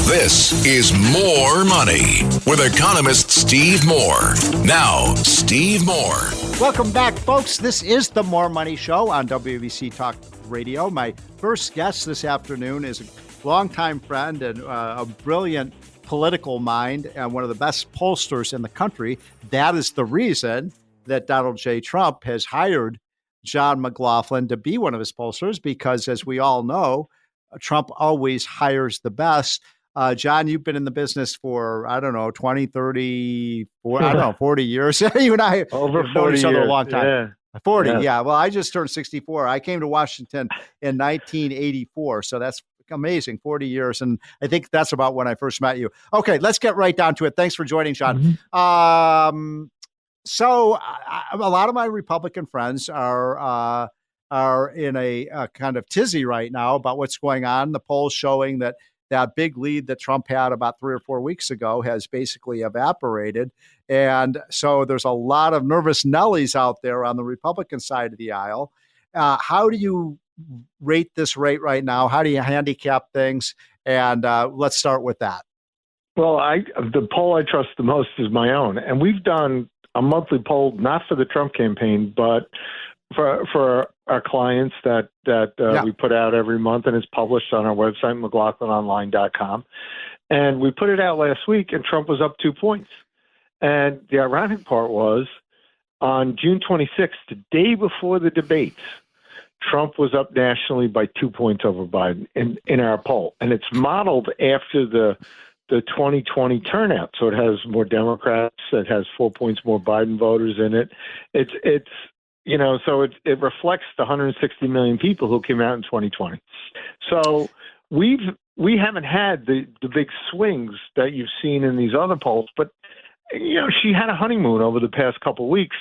This is More Money with economist Steve Moore. Now, Steve Moore. Welcome back, folks. This is the More Money Show on WBC Talk Radio. My first guest this afternoon is a longtime friend and a brilliant political mind and one of the best pollsters in the country. That is the reason that Donald J. Trump has hired John Mclaughlin to be one of his pollsters, because as we all know, Trump always hires the best. John, you've been in the business for, 20, 30, 40 years. You and I Over have known each other a long time. Yeah. 40, yeah. Well, I just turned 64. I came to Washington in 1984, so that's amazing, 40 years. And I think that's about when I first met you. Okay, let's get right down to it. Thanks for joining, John. Mm-hmm. So a lot of my Republican friends are in a kind of tizzy right now about what's going on. The polls showing that big lead that Trump had about 3 or 4 weeks ago has basically evaporated. And so there's a lot of nervous Nellies out there on the Republican side of the aisle. How do you rate this rate right now? How do you handicap things? And let's start with that. Well, the poll I trust the most is my own. And we've done a monthly poll, not for the Trump campaign, but for our clients that we put out every month, and it's published on our website, McLaughlinOnline.com. And we put it out last week, and Trump was up 2 points. And the ironic part was, on June 26th, the day before the debates, Trump was up nationally by 2 points over Biden in our poll. And it's modeled after the 2020 turnout. So it has more Democrats, it has 4 points more Biden voters in it. It's so it reflects the 160 million people who came out in 2020. So we haven't had the big swings that you've seen in these other polls, but she had a honeymoon over the past couple of weeks.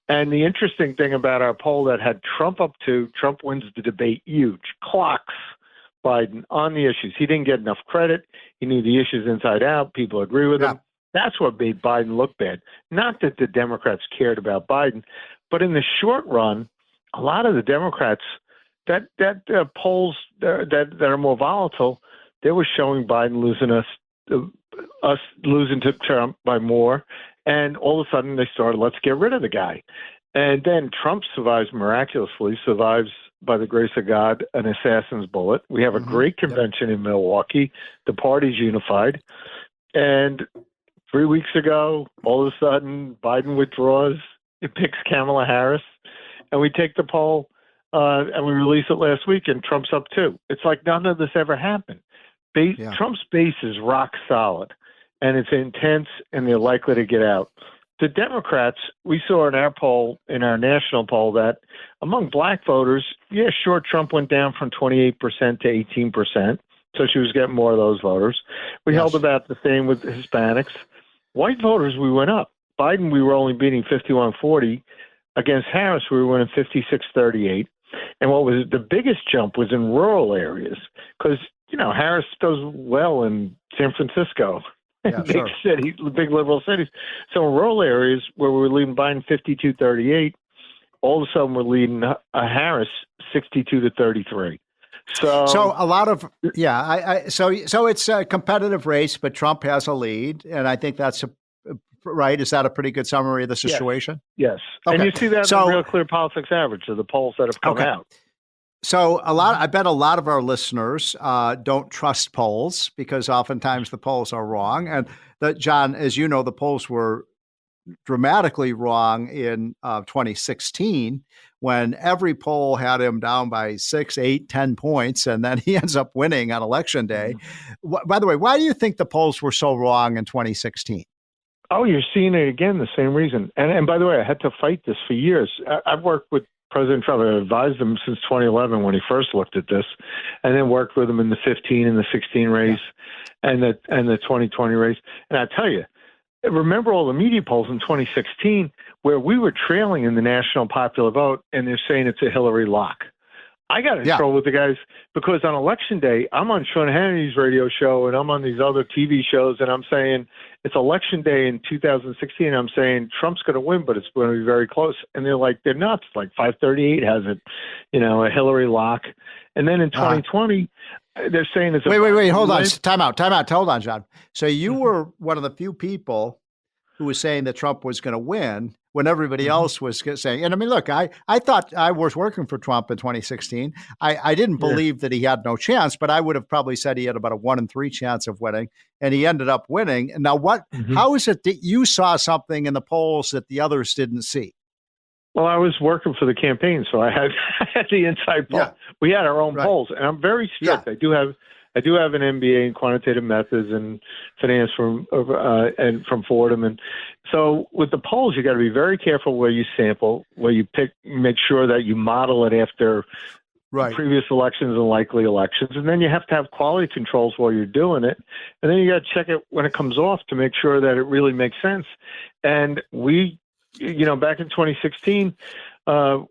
And the interesting thing about our poll that had Trump up to, Trump wins the debate huge, clocks Biden on the issues. He didn't get enough credit. He knew the issues inside out. People agree with him. That's what made Biden look bad. Not that the Democrats cared about Biden, but in the short run, a lot of the Democrats that polls that are more volatile, they were showing Biden losing us losing to Trump by more, and all of a sudden they started, let's get rid of the guy. And then Trump miraculously survives by the grace of God, an assassin's bullet. We have a great convention in Milwaukee. The party's unified. And 3 weeks ago, all of a sudden, Biden withdraws. It picks Kamala Harris. And we take the poll and we release it last week, and Trump's up too. It's like none of this ever happened. Trump's base is rock solid, and it's intense, and they're likely to get out. The Democrats, we saw in our poll, in our national poll, that among black voters, Trump went down from 28% to 18%. So she was getting more of those voters. We held about the same with Hispanics. White voters, we went up. Biden, we were only beating 51-40. Against Harris, we were winning 56-38. And what was the biggest jump was in rural areas, because, Harris does well in San Francisco. Big cities, big liberal cities. So in rural areas where we were leading Biden 52-38, all of a sudden we're leading Harris 62-33. So a lot of so it's a competitive race, but Trump has a lead, and I think that's right. Is that a pretty good summary of the situation? Yes. Okay. And you see that in the Real Clear Politics average of the polls that have come out. So I bet a lot of our listeners don't trust polls because oftentimes the polls are wrong. And John, as you know, the polls were dramatically wrong in 2016 when every poll had him down by 6, 8, 10 points, and then he ends up winning on Election Day. By the way, why do you think the polls were so wrong in 2016? Oh, you're seeing it again, the same reason. And by the way, I had to fight this for years. I've worked with President Trump. I advised him since 2011 when he first looked at this, and then worked with him in the 15 and the 16 race and the 2020 race. And I tell you, remember all the media polls in 2016 where we were trailing in the national popular vote, and they're saying it's a Hillary lock. I got in trouble with the guys because on Election Day, I'm on Sean Hannity's radio show and I'm on these other TV shows, and I'm saying it's Election Day in 2016. I'm saying Trump's going to win, but it's going to be very close. And they're like, they're nuts. Like 538 has it, a Hillary lock. And then in 2020, they're saying it's wait. Hold on. Time out. Hold on, John. So you were one of the few people who was saying that Trump was going to win when everybody else was saying, and I mean, look, I thought I was working for Trump in 2016. I didn't believe that he had no chance, but I would have probably said he had about a 1 in 3 chance of winning, and he ended up winning. And now how is it that you saw something in the polls that the others didn't see? Well, I was working for the campaign, so I had the inside poll. Yeah. We had our own polls, and I'm very strict. Yeah. I do have an MBA in quantitative methods and finance from Fordham, and so with the polls, you got to be very careful where you sample, where you pick, make sure that you model it after previous elections and likely elections, and then you have to have quality controls while you're doing it, and then you got to check it when it comes off to make sure that it really makes sense. And we, back in 2016,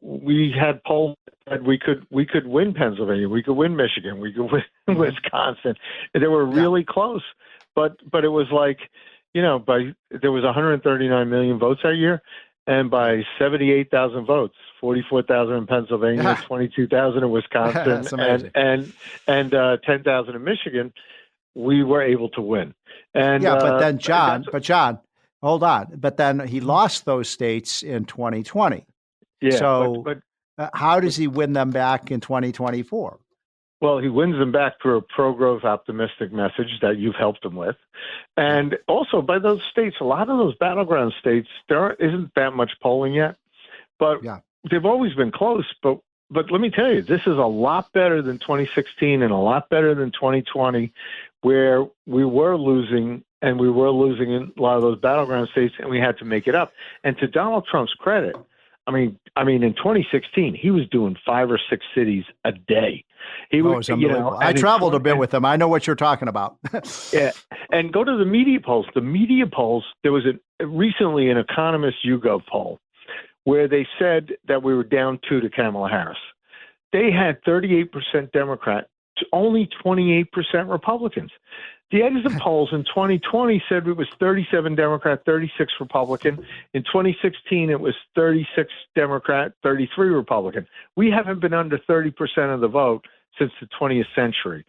we had polls that we could win Pennsylvania, we could win Michigan, we could win Wisconsin. And they were really close, but it was like, there was 139 million votes that year, and by 78,000 votes, 44,000 in Pennsylvania, 22,000 in Wisconsin, and 10,000 in Michigan, we were able to win. And but then John, hold on. But then he lost those states in 2020. Yeah. So how does he win them back in 2024? Well, he wins them back through a pro-growth optimistic message that you've helped him with. And also by those states, a lot of those battleground states, there isn't that much polling yet, but they've always been close. But let me tell you, this is a lot better than 2016 and a lot better than 2020, where we were losing, and we were losing in a lot of those battleground states, and we had to make it up. And to Donald Trump's credit, I mean, in 2016, he was doing 5 or 6 cities a day. He was, I traveled a bit with him. I know what you're talking about. Yeah, and go to the media polls. The media polls. There was recently an Economist YouGov poll where they said that we were down 2 to Kamala Harris. They had 38% Democrat to only 28% Republicans. The exit polls in 2020 said it was 37 Democrat, 36 Republican. In 2016, it was 36 Democrat, 33 Republican. We haven't been under 30% of the vote since the 20th century.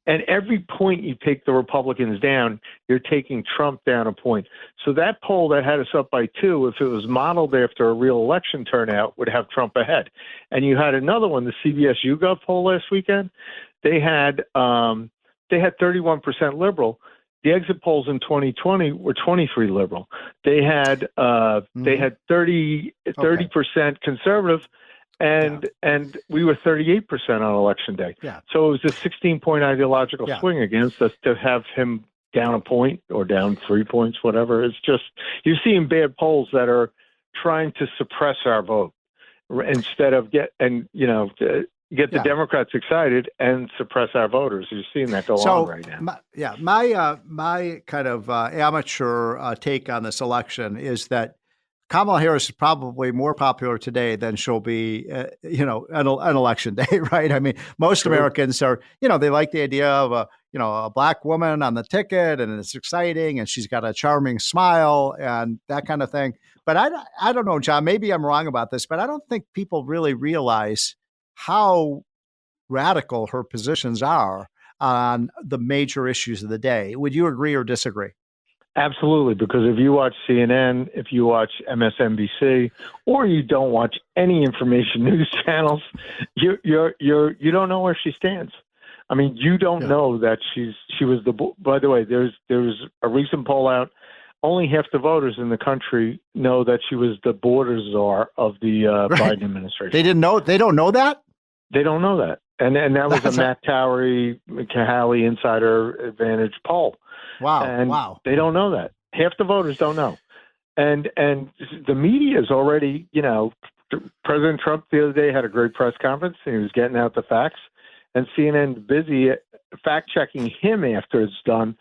And every point you take the Republicans down, you're taking Trump down a point. So that poll that had us up by 2, if it was modeled after a real election turnout, would have Trump ahead. And you had another one, the CBS YouGov poll last weekend. They had 31% liberal. The exit polls in 2020 were 23 liberal. They had 30% conservative, and we were 38% on election day. Yeah. So it was a 16-point ideological swing against us to have him down a point or down 3 points, whatever. It's just, you're seeing bad polls that are trying to suppress our vote instead of get the Democrats excited and suppress our voters. You're seeing that go on right now. My kind of amateur take on this election is that Kamala Harris is probably more popular today than she'll be, an election day, right? I mean, most Americans are, they like the idea of a black woman on the ticket, and it's exciting, and she's got a charming smile and that kind of thing. But I don't know, John, maybe I'm wrong about this, but I don't think people really realize how radical her positions are on the major issues of the day. Would you agree or disagree? Absolutely, because if you watch CNN, if you watch MSNBC, or you don't watch any information news channels, you don't know where she stands. I mean, you don't know that she was by the way, there's a recent poll out. Only half the voters in the country know that she was the border czar of the Biden administration. They don't know that? They don't know that. And that was a Matt Towery, Cahaly Insider Advantage poll. Wow. They don't know that. Half the voters don't know. And the media is already, President Trump the other day had a great press conference, and he was getting out the facts. And CNN's busy fact-checking him after it's done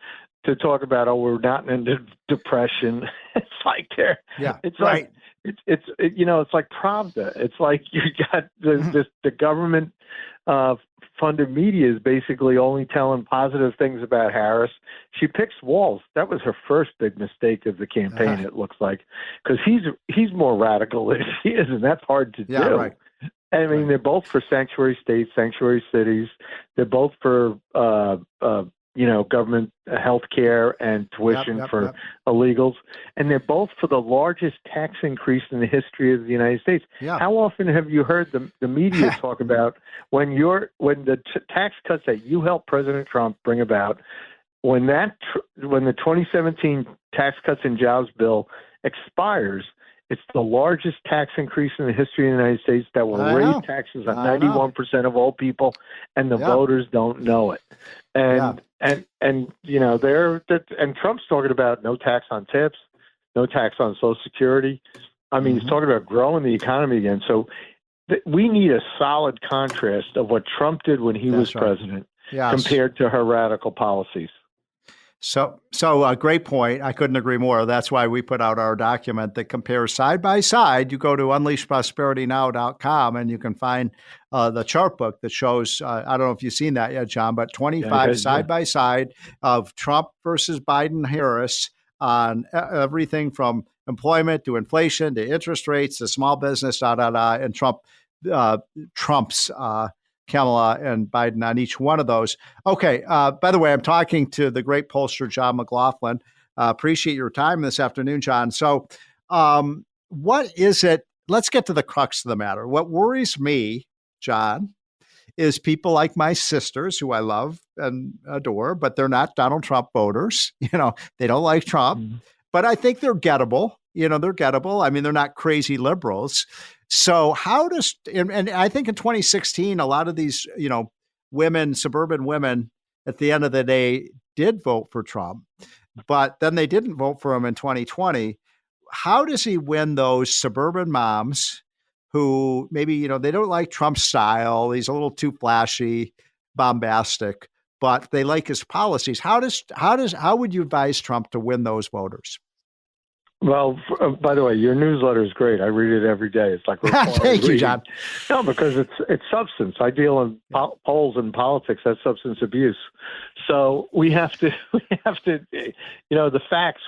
to talk about, we're not in a depression. It's like it's right. It's like Pravda. It's like you got the government funded media is basically only telling positive things about Harris. She picks Walz. That was her first big mistake of the campaign. It looks like, because he's more radical than she is, and that's hard to do. Right. I mean, they're both for sanctuary states, sanctuary cities. They're both for, government health care and tuition for illegals. And they're both for the largest tax increase in the history of the United States. Yeah. How often have you heard the media talk about when the tax cuts that you helped President Trump bring about, when the 2017 Tax Cuts and Jobs bill expires, it's the largest tax increase in the history of the United States that will raise taxes on 91% of all people, and the voters don't know it. And Trump's talking about no tax on tips, no tax on Social Security. I mean, he's talking about growing the economy again. So we need a solid contrast of what Trump did when he was president compared to her radical policies. So great point. I couldn't agree more. That's why we put out our document that compares side by side. You go to unleashprosperitynow.com and you can find the chart book that shows, I don't know if you've seen that yet, John, but 25 side by side of Trump versus Biden Harris on everything from employment to inflation to interest rates to small business, and Trump's Kamala and Biden on each one of those. Okay. By the way, I'm talking to the great pollster, John Mclaughlin. Appreciate your time this afternoon, John. So what is it? Let's get to the crux of the matter. What worries me, John, is people like my sisters, who I love and adore, but they're not Donald Trump voters. They don't like Trump, but I think they're gettable. They're gettable. I mean, they're not crazy liberals. So and I think in 2016, a lot of these, women, suburban women, at the end of the day, did vote for Trump, but then they didn't vote for him in 2020. How does he win those suburban moms who maybe, they don't like Trump's style? He's a little too flashy, bombastic, but they like his policies. How would you advise Trump to win those voters? Well, by the way, your newsletter is great. I read it every day. It's like thank you, John. No, because it's substance. I deal in polls and politics. That's substance abuse. So we have to, the facts.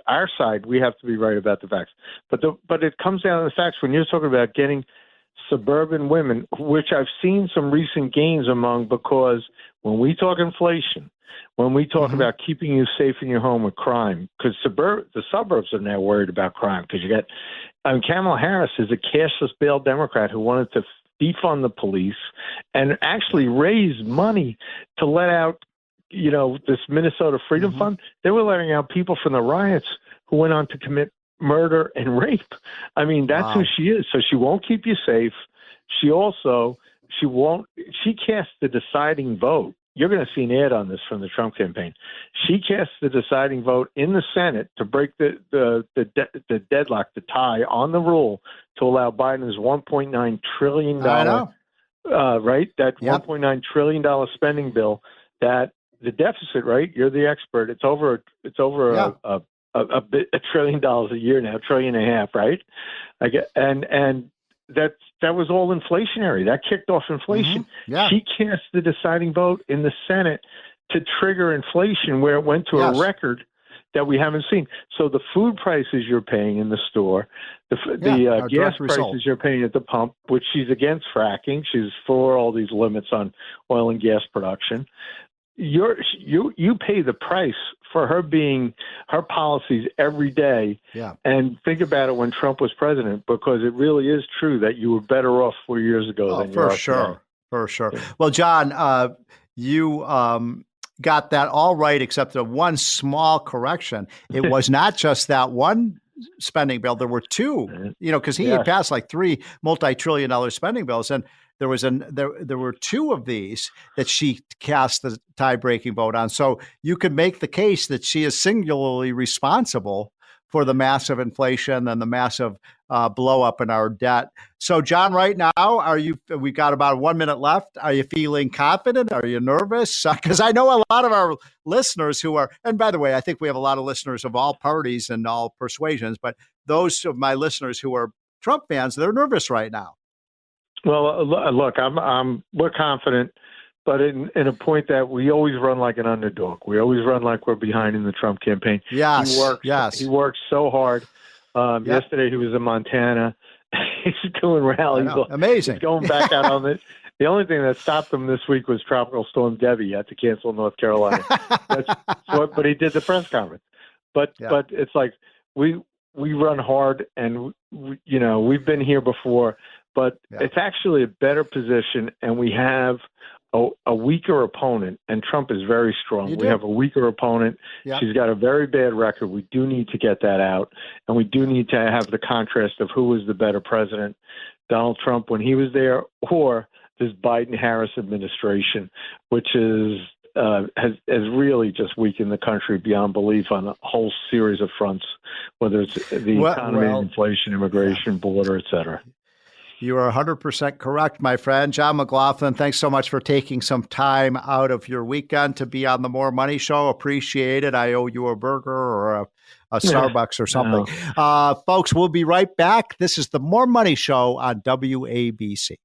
Our side. We have to be right about the facts. But it comes down to the facts. When you're talking about getting suburban women, which I've seen some recent gains among, because when we talk inflation, when we talk about keeping you safe in your home with crime, because the suburbs are now worried about crime, because Kamala Harris is a cashless bail Democrat who wanted to defund the police and actually raise money to let out, this Minnesota Freedom Fund. They were letting out people from the riots who went on to commit murder and rape. I mean, that's who she is. So she won't keep you safe. She casts the deciding vote. You're going to see an ad on this from the Trump campaign. She cast the deciding vote in the Senate to break the deadlock, the tie on the rule to allow Biden's $1.9 trillion, $1.9 trillion spending bill. That the deficit, right? You're the expert. It's over $1 trillion a year now, $1.5 trillion, right? And that was all inflationary. That kicked off inflation. She cast the deciding vote in the Senate to trigger inflation, where it went to a record that we haven't seen. So the food prices you're paying in the store, the gas prices you're paying at the pump, which she's against fracking. She's for all these limits on oil and gas production. You pay the price for her policies every day. And think about it when Trump was president, because it really is true that you were better off 4 years ago than you are today. For sure. Well, John, you got that all right, except the one small correction. It was not just that one spending bill. There were two, because he had passed like 3 multi-trillion-dollar spending bills, and there were 2 of these that she cast the tie-breaking vote on. So you could make the case that she is singularly responsible for the massive inflation and the massive blow up in our debt. So, John, right now, we've got about 1 minute left. Are you feeling confident? Are you nervous? Because I know a lot of our listeners who are, and by the way, I think we have a lot of listeners of all parties and all persuasions, but those of my listeners who are Trump fans, they're nervous right now. Well, look, we're confident, but in a point that we always run like an underdog. We always run like we're behind in the Trump campaign. Yes, He works so hard. Yesterday he was in Montana. He's doing rallies. Amazing. He's going back out on it. The only thing that stopped him this week was Tropical Storm Debbie. He had to cancel North Carolina. But he did the press conference. But it's like we run hard, and we've been here before. But it's actually a better position, and we have a weaker opponent, and Trump is very strong. We have a weaker opponent. Yep. She's got a very bad record. We do need to get that out, and we do need to have the contrast of who was the better president, Donald Trump when he was there, or this Biden-Harris administration, which has really just weakened the country beyond belief on a whole series of fronts, whether it's the economy, inflation, immigration, border, et cetera. You are 100% correct, my friend. John Mclaughlin, thanks so much for taking some time out of your weekend to be on the More Money Show. Appreciate it. I owe you a burger or a Starbucks or something. Folks, we'll be right back. This is the More Money Show on WABC.